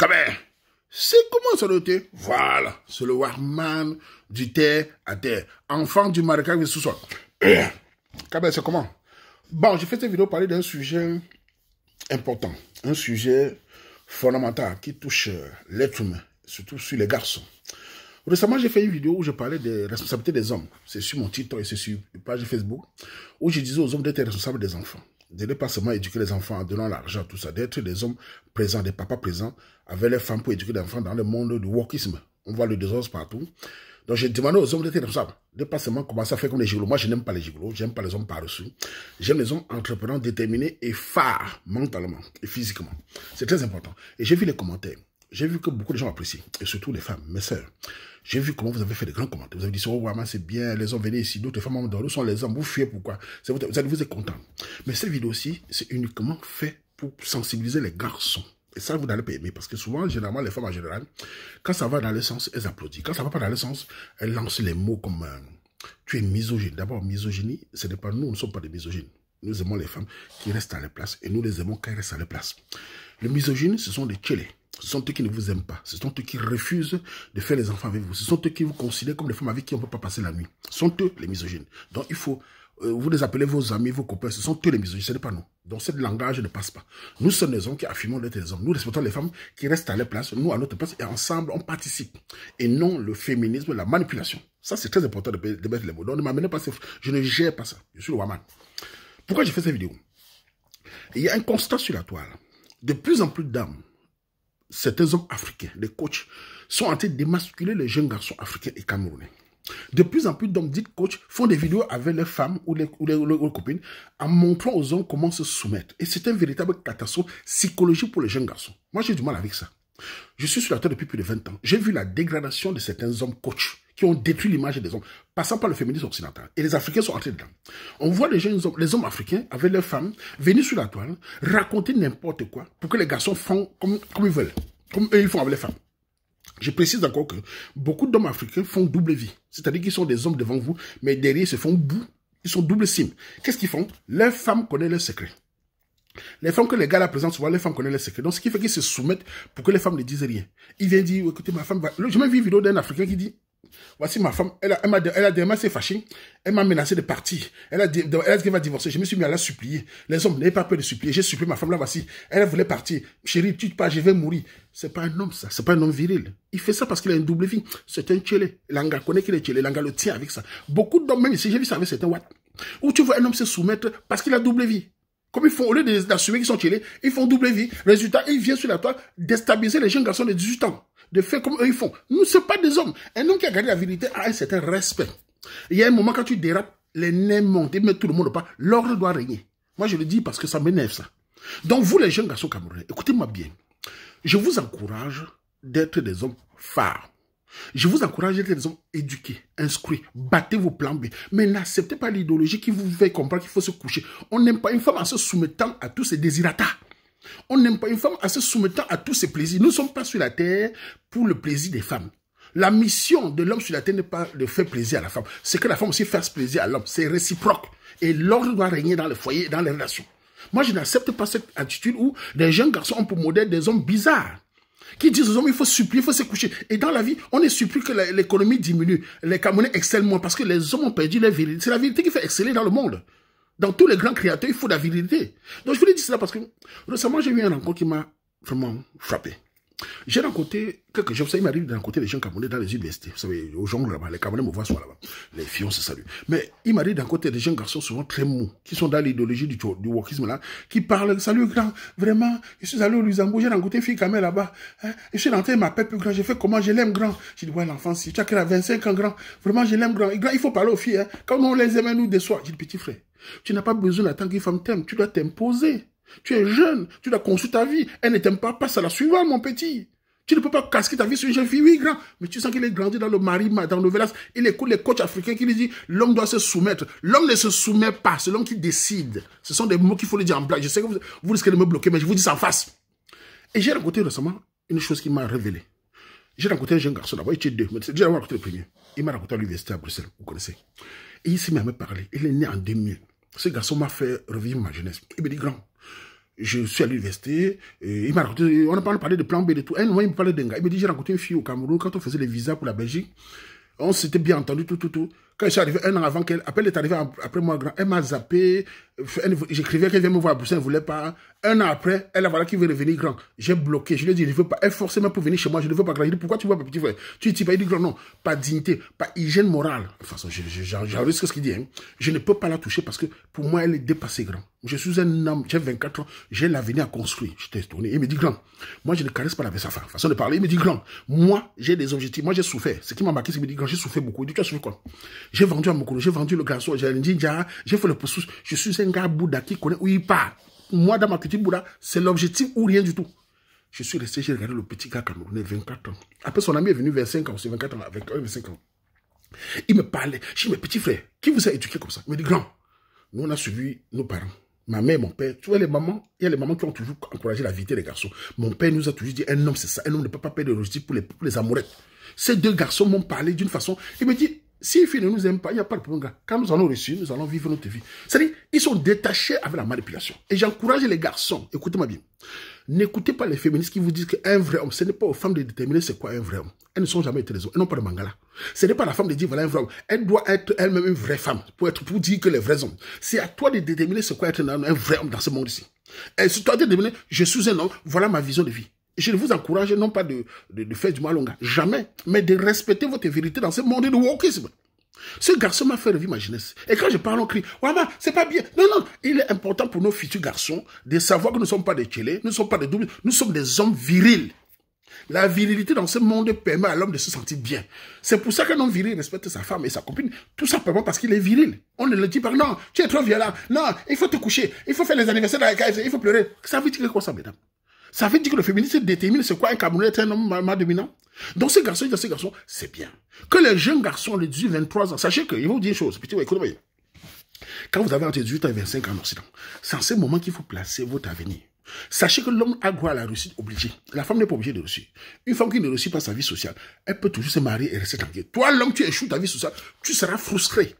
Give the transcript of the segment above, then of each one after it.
Kabé, c'est comment ça doit être? Voilà, c'est le Warman du terre à terre. Enfant du marécage de sous-sol. Kabé, c'est comment? Bon, j'ai fait cette vidéo pour parler d'un sujet important, un sujet fondamental qui touche l'être humain, surtout sur les garçons. Récemment, j'ai fait une vidéo où je parlais des responsabilités des hommes. C'est sur mon titre et c'est sur une page Facebook, où je disais aux hommes d'être responsables des enfants. De ne pas seulement éduquer les enfants en donnant l'argent, tout ça, d'être des hommes présents, des papas présents, avec les femmes pour éduquer les enfants dans le monde du wokisme. On voit le désordre partout. Donc, j'ai demandé aux hommes d'être responsables. De ne pas seulement commencer à faire comme les gigolos. Moi, je n'aime pas les gigolos. J'aime pas les hommes par-dessus. J'aime les hommes entreprenants, déterminés et phares, mentalement et physiquement. C'est très important. Et j'ai vu les commentaires. J'ai vu que beaucoup de gens apprécient. Et surtout les femmes, mes sœurs. J'ai vu comment vous avez fait de grands commentaires. Vous avez dit, oh, vraiment, c'est bien, les hommes venaient ici, d'autres femmes, où sont les hommes, vous fuyez, pourquoi? Vous êtes contents. Mais cette vidéo-ci, c'est uniquement fait pour sensibiliser les garçons. Et ça, vous n'allez pas aimer, parce que souvent, généralement, les femmes en général, quand ça va dans le sens, elles applaudissent. Quand ça va pas dans le sens, elles lancent les mots comme tu es misogyne. D'abord, misogynie, ce n'est pas nous, nous ne sommes pas des misogynes. Nous aimons les femmes qui restent à leur place, et nous les aimons quand elles restent à leur place. Les misogynes, ce sont des tchélés. Ce sont eux qui ne vous aiment pas. Ce sont eux qui refusent de faire les enfants avec vous. Ce sont eux qui vous considèrent comme des femmes avec qui on ne peut pas passer la nuit. Ce sont eux les misogynes. Donc il faut, vous les appelez vos amis, vos copains. Ce sont eux les misogynes, ce n'est pas nous. Donc ce langage ne passe pas. Nous sommes des hommes qui affirmons d'être des hommes. Nous respectons les femmes qui restent à leur place, nous à notre place, et ensemble on participe. Et non le féminisme, la manipulation. Ça c'est très important de mettre les mots. Donc ne m'amenez pas, je ne gère pas ça. Je suis le Waman. Pourquoi j'ai fait cette vidéo? Il y a un constat sur la toile. De plus en plus d'hommes, certains hommes africains, les coachs, sont en train de démasculer les jeunes garçons africains et camerounais. De plus en plus d'hommes dits coachs font des vidéos avec leurs femmes ou les copines en montrant aux hommes comment se soumettre. Et c'est une véritable catastrophe psychologique pour les jeunes garçons. Moi, j'ai du mal avec ça. Je suis sur la terre depuis plus de 20 ans. J'ai vu la dégradation de certains hommes coachs qui ont détruit l'image des hommes, passant par le féminisme occidental. Et les Africains sont entrés dedans. On voit les jeunes hommes, les hommes africains, avec leurs femmes, venir sur la toile, raconter n'importe quoi pour que les garçons font comme ils veulent, comme eux ils font avec les femmes. Je précise encore que beaucoup d'hommes africains font double vie. C'est-à-dire qu'ils sont des hommes devant vous, mais derrière ils se font bout. Ils sont double sim. Qu'est-ce qu'ils font? Leurs femmes connaissent leurs secrets. Les femmes que les gars la présentent souvent, les femmes connaissent les secrets. Donc ce qui fait qu'ils se soumettent pour que les femmes ne disent rien. Il vient dire, écoutez, ma femme va... J'ai même vu une vidéo d'un Africain qui dit, voici ma femme, elle a s'est fâchée, elle m'a menacé de partir. Elle a dit qu'elle va divorcer. Je me suis mis à la supplier. Les hommes, n'ayez pas peur de supplier. J'ai supplié ma femme, là, voici. Elle voulait partir. Chérie, tu pars, je vais mourir. C'est pas un homme, ça. C'est pas un homme viril. Il fait ça parce qu'il a une double vie. C'est un tchélé. L'anga connaît qu'il est tchélé. L'anga le tient avec ça. Beaucoup d'hommes, même ici, j'ai vu ça avec certains watts, où tu vois un homme se soumettre parce qu'il a double vie. Comme ils font, au lieu d'assumer qu'ils sont tchélés, ils font double vie. Résultat, ils viennent sur la toile déstabiliser les jeunes garçons de 18 ans. De faire comme eux ils font. Nous, c'est pas des hommes. Un homme qui a gardé la vérité a un certain respect. Il y a un moment quand tu dérapes, les nerfs montent, ils mettent tout le monde au pas. L'ordre doit régner. Moi, je le dis parce que ça m'énerve, ça. Donc, vous, les jeunes garçons camerounais, écoutez-moi bien. Je vous encourage d'être des hommes phares. Je vous encourage d'être des hommes éduqués, instruits, battez vos plans B. Mais n'acceptez pas l'idéologie qui vous fait comprendre qu'il faut se coucher. On n'aime pas une femme en se soumettant à tous ses désirata. On n'aime pas une femme en se soumettant à tous ses plaisirs. Nous ne sommes pas sur la terre pour le plaisir des femmes. La mission de l'homme sur la terre n'est pas de faire plaisir à la femme. C'est que la femme aussi fasse plaisir à l'homme. C'est réciproque. Et l'ordre doit régner dans le foyer et dans les relations. Moi, je n'accepte pas cette attitude où des jeunes garçons ont pour modèle des hommes bizarres qui disent aux hommes, il faut supplier, il faut se coucher. Et dans la vie, on est supplié que l'économie diminue. Les Camerounais excellent moins parce que les hommes ont perdu leur vérité. C'est la vérité qui fait exceller dans le monde. Dans tous les grands créateurs, il faut de la vérité. Donc, je voulais dire cela parce que récemment, j'ai eu un rencontre qui m'a vraiment frappé. J'ai rencontré quelques gens, il m'arrive de rencontrer les gens camerounais dans les universités. Vous savez, aux jongles là-bas, les Camerounais me voient souvent là-bas. Les filles, on se salue. Mais il m'arrive de rencontrer des jeunes garçons souvent très mous, qui sont dans l'idéologie du wokisme là, qui parlent, salut grand, vraiment, je suis allé au Luxembourg, j'ai rencontré une fille quand même là-bas. Hein, je suis rentré, elle m'appelle plus grand, j'ai fait comment, je l'aime grand. J'ai dit, ouais, l'enfant, si tu as qu'elle a 25 ans grand, vraiment, je l'aime grand. Et grand, il faut parler aux filles, hein. Quand on les aime, nous déçoit. J'ai dit, petit frère, tu n'as pas besoin d'attendre qu'une femme t'aime, tu dois t'imposer. Tu es jeune, tu dois construire ta vie. Elle ne t'aime pas, passe à la suivante, mon petit. Tu ne peux pas casquer ta vie sur une jeune fille, oui, grand. Mais tu sens qu'il est grandi dans le marima, dans le village. Il écoute les coachs africains qui lui disent l'homme doit se soumettre. L'homme ne se soumet pas, c'est l'homme qui décide. Ce sont des mots qu'il faut lui dire en blague. Je sais que vous risquez de me bloquer, mais je vous dis ça en face. Et j'ai rencontré récemment une chose qui m'a révélé. J'ai rencontré un jeune garçon d'abord, il était deux, mais j'ai rencontré le premier. Il m'a rencontré à l'université à Bruxelles, vous connaissez. Et il s'est mis à me parler. Il est né en 2000. Ce garçon m'a fait revivre ma jeunesse. Il me dit, grand, je suis à l'université, il m'a raconté, on a parlé de plan B, de tout. Un moment, il me parlait d'un gars. Il me dit, j'ai rencontré une fille au Cameroun quand on faisait les visas pour la Belgique. On s'était bien entendu, tout. Quand je suis arrivé un an avant qu'elle, après elle est arrivée après moi, grand, elle m'a zappé, j'écrivais qu'elle vient me voir à Bruxelles, elle ne voulait pas. Un an après, elle a voilà qui veut revenir grand. J'ai bloqué, je lui ai dit, je ne veux pas, elle forcément pour venir chez moi, je ne veux pas grand. Je lui ai dit, pourquoi tu vois pas petit frère? Tu dis pas, il dit grand, non, pas dignité, pas hygiène morale. De toute façon, j'enregistre ce qu'il dit, hein. Je ne peux pas la toucher parce que pour moi, elle est dépassée grand. Je suis un homme, j'ai 24 ans, j'ai l'avenir à construire. Je t'ai étonné. Il me dit, grand, moi je ne caresse pas avec sa femme. Façon de parler, il me dit, grand, moi j'ai des objectifs, moi j'ai souffert. Ce qui m'a marqué, c'est qu'il me dit, grand, j'ai souffert beaucoup. Il dit, tu as souffert quoi? J'ai vendu à Mokolo, j'ai vendu le garçon, j'ai fait le poussous. Je suis un gars Bouddha qui connaît où il part. Moi, dans ma culture Bouddha, c'est l'objectif ou rien du tout. Je suis resté, j'ai regardé le petit gars camerounais, 24 ans. Après, son ami est venu vers 5 ans, c'est 24 ans, avec 25 ans. Il me parlait. Je dis, mais petit frère, qui vous a éduqué comme ça? Il me dit, grand, nous on a suivi nos parents. Ma mère, mon père, tu vois les mamans, il y a les mamans qui ont toujours encouragé la vitesse des garçons. Mon père nous a toujours dit, un homme c'est ça, un homme ne peut pas perdre de l'objectif pour les amourettes. Ces deux garçons m'ont parlé d'une façon, il me dit, si les filles ne nous aiment pas, il n'y a pas de problème. Quand nous allons reçu, nous allons vivre notre vie. C'est-à-dire, ils sont détachés avec la manipulation. Et j'encourage les garçons, écoutez-moi bien, n'écoutez pas les féministes qui vous disent qu'un vrai homme, ce n'est pas aux femmes de déterminer c'est quoi un vrai homme. Elles ne sont jamais été des hommes, elles n'ont pas de mangala. Ce n'est pas la femme de dire voilà un vrai homme. Elle doit être elle-même une vraie femme pour dire que les vrais hommes. C'est à toi de déterminer c'est quoi être un vrai homme dans ce monde ici. Et c'est toi de déterminer, je suis un homme, voilà ma vision de vie. Je ne vous encourage non pas de faire du mal au gars, jamais, mais de respecter votre vérité dans ce monde de wokisme. Ce garçon m'a fait revivre ma jeunesse. Et quand je parle, on crie, Wama, c'est pas bien. Non, non, il est important pour nos futurs garçons de savoir que nous ne sommes pas des tchélés, nous ne sommes pas des doubles, nous sommes des hommes virils. La virilité dans ce monde permet à l'homme de se sentir bien. C'est pour ça qu'un homme viril respecte sa femme et sa copine, tout simplement parce qu'il est viril. On ne le dit pas, non, tu es trop violent, non, il faut te coucher, il faut faire les anniversaires dans la KFC, il faut pleurer. Ça veut dire quoi ça, mesdames? Ça veut dire que le féminisme détermine c'est quoi un Camerounais est un homme mal dominant. Donc ces garçons, c'est bien. Que les jeunes garçons, les 18-23 ans, sachez qu'il faut vous dire une chose, petit, écoutez-moi. Quand vous avez entre 18 ans et 25 ans en Occident, c'est en ce moment qu'il faut placer votre avenir. Sachez que l'homme a droit à la réussite obligée. La femme n'est pas obligée de réussir. Une femme qui ne réussit pas sa vie sociale, elle peut toujours se marier et rester tranquille. Toi, l'homme, tu échoues ta vie sociale, tu seras frustré.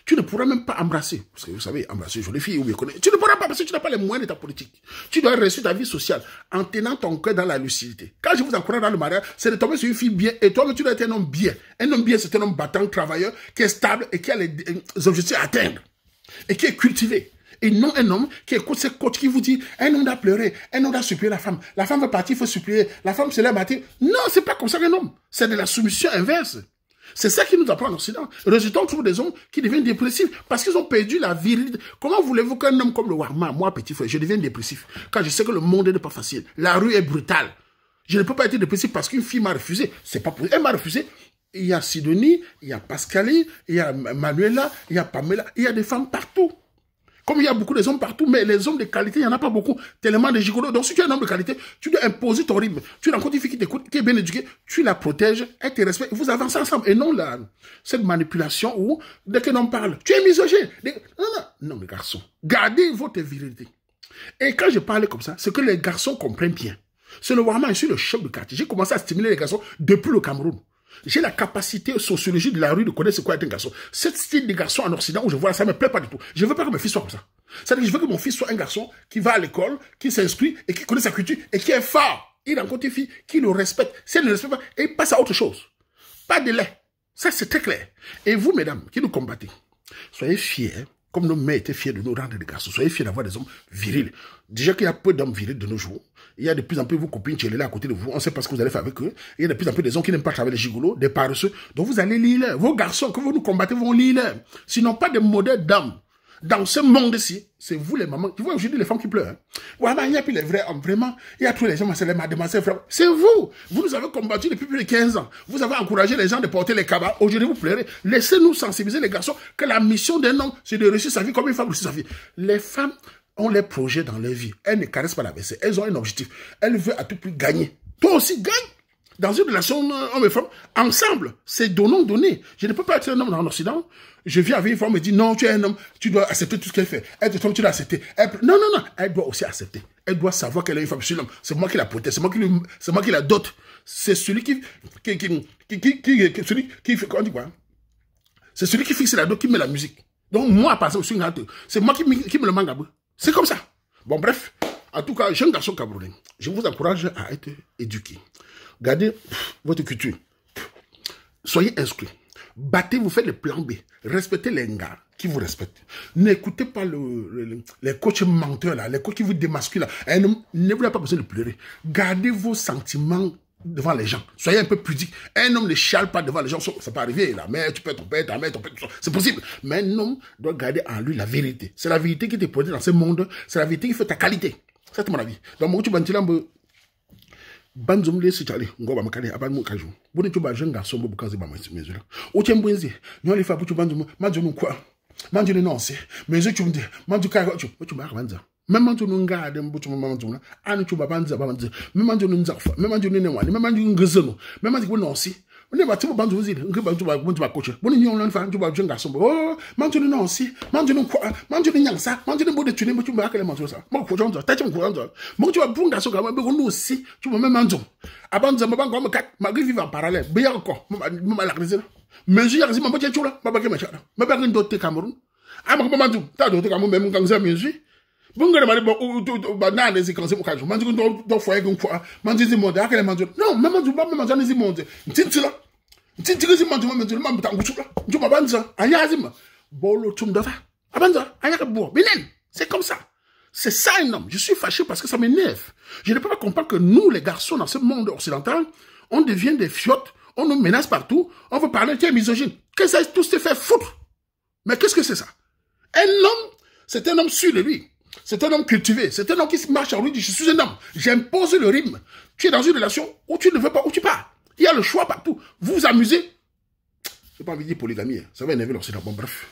Tu ne pourras même pas embrasser. Parce que vous savez, embrasser une jolie fille ou bien connaître. Tu ne pourras pas parce que tu n'as pas les moyens de ta politique. Tu dois réussir ta vie sociale en tenant ton cœur dans la lucidité. Quand je vous encourage dans le mariage, c'est de tomber sur une fille bien. Et toi, tu dois être un homme bien. Un homme bien, c'est un homme battant, travailleur, qui est stable et qui a les objectifs à atteindre. Et qui est cultivé. Et non un homme qui écoute ses coachs qui vous dit un homme doit pleurer, un homme doit supplier la femme. La femme veut partir, il faut supplier. La femme se lève matin. Non, c'est pas comme ça qu'un homme. C'est de la soumission inverse. C'est ça qui nous apprend en Occident. Résultat, on trouve des hommes qui deviennent dépressifs parce qu'ils ont perdu la virilité. Comment voulez-vous qu'un homme comme le Warma, moi petit frère, je devienne dépressif quand je sais que le monde n'est pas facile. La rue est brutale. Je ne peux pas être dépressif parce qu'une fille m'a refusé. C'est pas possible. Elle m'a refusé. Il y a Sidonie, il y a Pascaline, il y a Manuela, il y a Pamela, il y a des femmes partout. Comme il y a beaucoup de hommes partout, mais les hommes de qualité, il n'y en a pas beaucoup. Tellement de gigolos. Donc, si tu es un homme de qualité, tu dois imposer ton rythme. Tu rencontres une fille qui t'écoute, qui est bien éduquée, tu la protèges, elle te respecte, vous avancez ensemble. Et non, cette manipulation où, dès qu'un homme parle, tu es misogyne. Non, les garçons, gardez votre virilité. Et quand je parle comme ça, c'est que les garçons comprennent bien. C'est le Warma, je suis le chef de quartier. J'ai commencé à stimuler les garçons depuis le Cameroun. J'ai la capacité sociologique de la rue de connaître ce qu'est un garçon. Ce style de garçon en Occident où je vois ça ne me plaît pas du tout. Je ne veux pas que mes fils soient comme ça. C'est-à-dire que je veux que mon fils soit un garçon qui va à l'école, qui s'inscrit et qui connaît sa culture et qui est fort. Il rencontre une fille qui le respecte. Si elle ne le respecte pas, il passe à autre chose. Pas de lait. Ça, c'est très clair. Et vous, mesdames, qui nous combattez, soyez fiers, comme nos mères étaient fiers de nous rendre des garçons. Soyez fiers d'avoir des hommes virils. Déjà qu'il y a peu d'hommes virils de nos jours. Il y a de plus en plus vos copines qui sont là à côté de vous. On ne sait pas ce que vous allez faire avec eux. Il y a de plus en plus des hommes qui n'aiment pas travailler les gigolos, des paresseux. Donc vous allez lire. Vos garçons que vous nous combattez vont lire. Sinon pas de modèles d'âme. Dans ce monde-ci, c'est vous les mamans. Tu vois aujourd'hui les femmes qui pleurent. Ouais, il n'y a plus les vrais hommes. Vraiment, il y a tous les gens, c'est les mademans, c'est frères. C'est vous. Vous nous avez combattu depuis plus de 15 ans. Vous avez encouragé les gens de porter les cabas. Aujourd'hui, vous pleurez. Laissez-nous sensibiliser les garçons que la mission d'un homme, c'est de réussir sa vie comme une femme réussit sa vie. Les femmes ont les projets dans leur vie. Elles ne caressent pas la vaisselle. Elles ont un objectif. Elles veulent à tout prix gagner. Toi aussi, gagne. Dans une relation homme et femme, ensemble, c'est donnant-donner. Je ne peux pas être un homme dans l'Occident. Je viens avec une femme et me dit non, tu es un homme, tu dois accepter tout ce qu'elle fait. Elle te trompe, tu dois accepter. Non. Elle doit aussi accepter. Elle doit savoir qu'elle est une femme. Je suis l'homme. C'est moi qui la protège. C'est moi qui la dote. C'est celui qui comment on dit quoi? C'est celui qui fixe la dot qui met la musique. Donc moi, par exemple, je suis un gâteau. C'est moi qui me le mangabou. C'est comme ça. Bon, bref. En tout cas, jeune garçon camerounais, je vous encourage à être éduqué. Gardez votre culture. Soyez instruits. Battez-vous, faites le plan B. Respectez les gars qui vous respectent. N'écoutez pas les coachs menteurs, là, les coachs qui vous démasquent. Là. Ne vous avez pas besoin de pleurer. Gardez vos sentiments devant les gens. Soyez un peu pudique. Un homme ne chiale pas devant les gens. Ça peut arriver. La mère, tu peux être ton père, ta mère, ton père. C'est possible. Mais un homme doit garder en lui la vérité. C'est la vérité qui te produit dans ce monde. C'est la vérité qui fait ta qualité. C'est mon avis. Donc, moi, tu vas me banzum le sichali ngoba makale abantu kaju bone tuba jenga sombo bukazi ba mezula uchembwenzi nyoli fa buchu banzum manzunu kwa manzunu nonse mezu chumde manzu ka chu ba banza memanzunu ngade mbuchu manzunu anu chuba banza ba banza memanzunu nzafa memanzunu ne wani memanzunu ngezeno memanzu ku nonse ne ba tibo banzu zile ngiba tuba buntu ba koche bone nyon fa tuba jenga sombo oh manzunu nonse manzunu kwa manzunu nyangsa manzunu bode tune buchu ba kale manzunu sa mo ko jonzo tachi mo ko jonzo mo tuba bunga so ka be ko no si tuba memanzu abanza mabango amakat magi vivre en parallèle bien encore mama la crise mais je yarzi mamba tchula maba ke machana maba ke ndote Cameroun ama ko mandu ta dote Cameroun même ngangza menji bungere mari ba na les kanse mukajo mandu do foye ko mandu zi monde akele mandu non même mandu ba mandu zi monde ntintila zi mandu mandu mamba ta ngutula njuma banza ayazi ma bolo tumdava abanza ayaka bo binen c'est comme ça. C'est ça un homme. Je suis fâché parce que ça m'énerve. Je ne peux pas comprendre que nous, les garçons, dans ce monde occidental, on devient des fiottes, on nous menace partout, on veut parler, tiens, misogyne. Que ça, tout se fait foutre. Mais qu'est-ce que c'est ça? Un homme, c'est un homme sûr de lui. C'est un homme cultivé. C'est un homme qui marche en lui, dit, je suis un homme. J'impose le rythme. Tu es dans une relation où tu ne veux pas, où tu pars. Il y a le choix partout. Vous vous amusez. Je n'ai pas envie de dire polygamie. Ça va énerver l'Occident. Bon, bref.